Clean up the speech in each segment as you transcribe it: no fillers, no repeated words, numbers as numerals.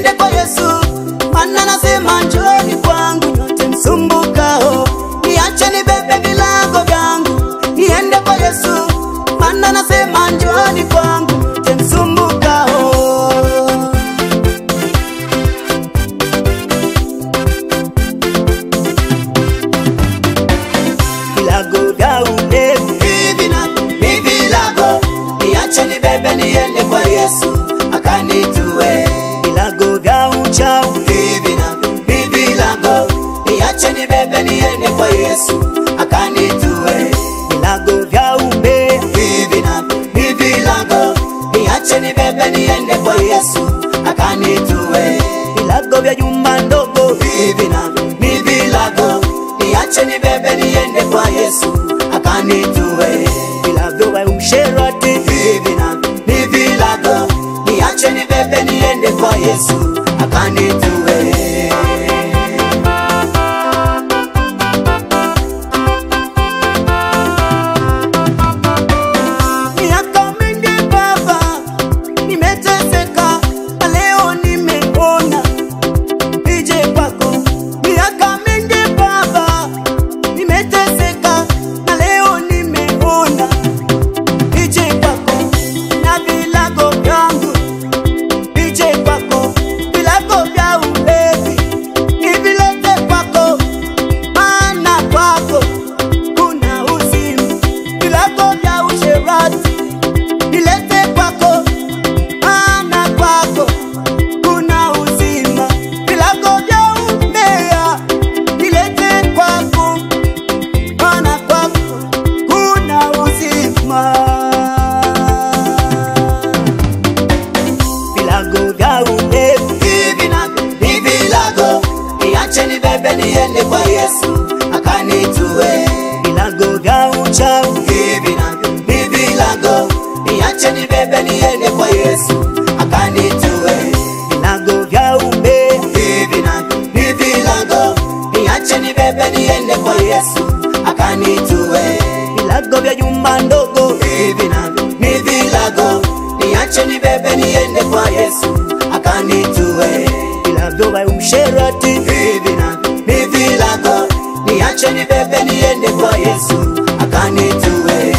niende kwa Yesu. Maana nasema njoni kwangu nyote msumbukao, niache nibebe vilago vyangu niende kwa Yesu. Maana nasema njoni kwangu nyote msumbukao. Vilago vya ulevi ni vilago, niache nibebe niende kwa Yesu akanitue. Vilago vya uchawi ni vilago, niache nibebe niende kwa Yesu akanitue. Vilago vya umbea ni vilago, niache nibebe niende kwa Yesu akanitue. Vilago vya jumba ndogo ni vilago, niache nibebe niende kwa Yesu akanitue. Vilago vya usherati ni vilago, niache nibebe niende kwa Yesu akanitue. Miaka mingi baba nimeteseka, leo nimeona nije kwako. Miaka mingi baba nimeteseka, leo nimeona nije kwako. Na vilago vyangu nije kwako, vilago vya ulevi nivilete kwako. Maana kwako kuna uzima. Vilago vya usherati nilete kwako, maana kwako kuna uzima. Vilago vya umbea nilete kwako, maana kwako kuna uzima. Vilago vya ulevi ni vilago, niache nibebe niende kwa Yesu akanitue. Vilago vya uchawi ni vilago, niache nibebe niende kwa Yesu akanitue. Vilago vya umbea ni vilago, niache nibebe niende kwa Yesu akanitue. Vilago vya jumba ndogo ni vilago, niache nibebe niende kwa Yesu akanitue. Vilago vya usherati ni vilago, niache nibebe niende kwa Yesu akanitue.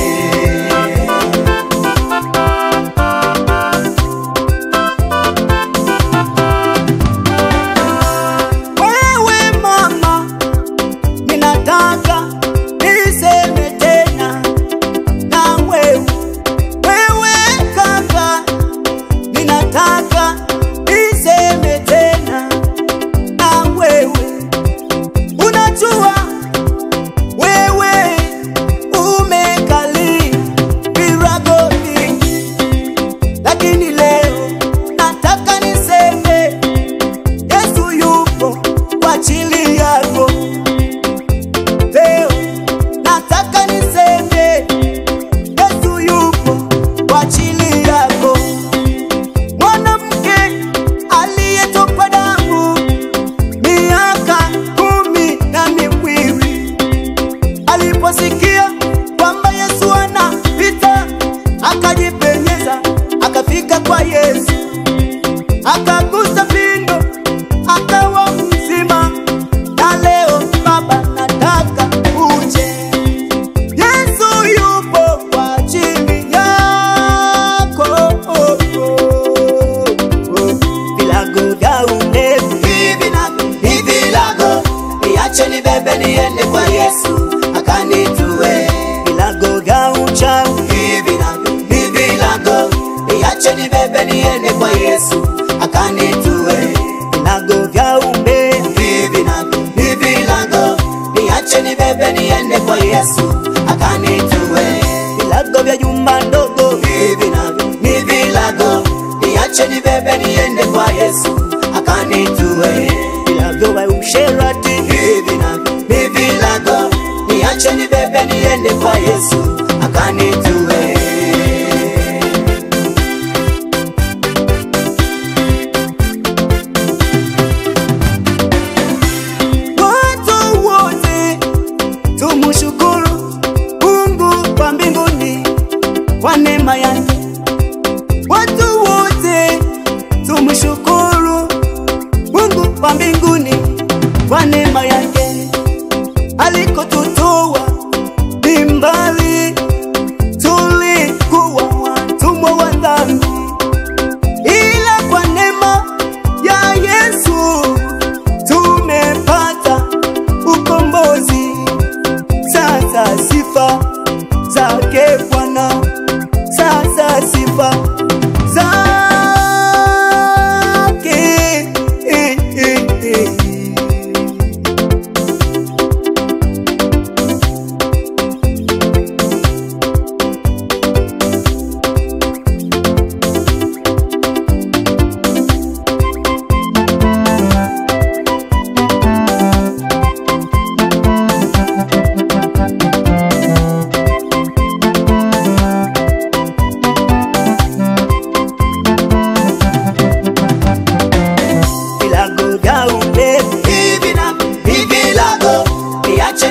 Wewe mama, ninataka niseme tena na wewe. Wewe kaka, ninataka niseme tena na wewe. Unajua wewe umekali virago vingi, lakini leo nataka niseme Yesu yupo kwa ajili yako. Leo nataka niseme Yesu yupo kwa ajili yako. Mwanamke aliyetokwa damu miaka 12 aliposikia kwamba Yesu anapita, akajipenyeza akafika kwa Yesu, akagusa pindo akawa mzima. Na leo baba nataka uje, Yesu yupo kwa ajili yako. Vilago vya ulevi ni vilago, niache nibebe niende kwa Yesu akanitue. Vilago vya uchawi ni vilago, niache nibebe niende kwa Yesu akanitue. Vilago vya umbea ni vilago, niache nibebe niende kwa Yesu akanitue. Vilago vya jumba ndogo ni vilago, niache nibebe niende kwa Yesu akanitue. Vilago vya usherati ni vilago, niache nibebe niende kwa Yesu akanitue. Watu wote tumshukuru Mungu kwa mbinguni kwa neema yake. Watu wote tumshukuru wa mbinguni kwa neema yake. Alikotutoa ni mbali, tulikuwa watumwa wa dhambi, ila kwa neema ya Yesu tumepata ukombozi. Sasa sifa zake Bwana, sasa sifa zake.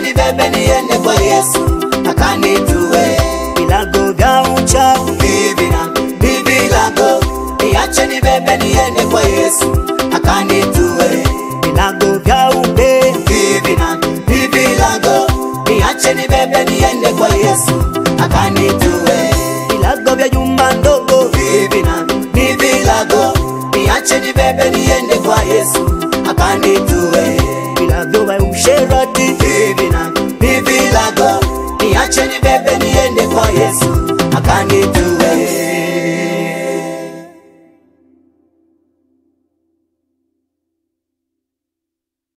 Nibebe niende kwa Yesu akanitue. Vilago vya uchawi Hivi vilago, niache nibebe niende kwa Yesu akanitue. vilago vya umbea Hivi vilago, niache nibebe niende kwa Yesu akanitue. vilago vya jumba ndogo Hivi vilago, niache nibebe niende kwa Yesu akanitue. vilago vya usherati Hivi vilago, niache nibebe niende kwa Yesu akanitue.